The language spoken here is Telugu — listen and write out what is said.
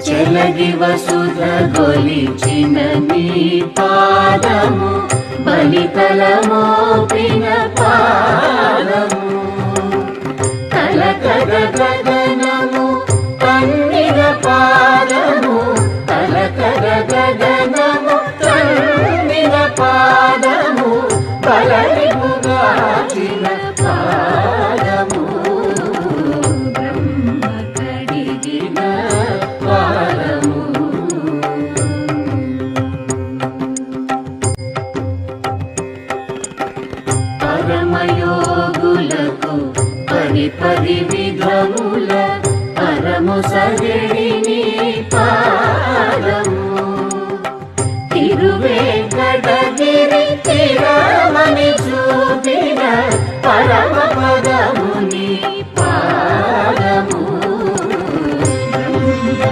చెలగి వసుధ గొలిచిన నీ పాదము బలితల మోపిన పాదము కలకద గగనము కన్నిన పాదము కలకద గగనము కన్నిన పాదము బలరిపుగాచిన పాదము బ్రహ్మ కడిగిన పాదము పరమయోగులకు పరి విధముల పరము సగడి నీ పాదము తిరువేంకటగిరి తిరమని చూపిన పరమ పదము నీ పాదము బ్రహ్మ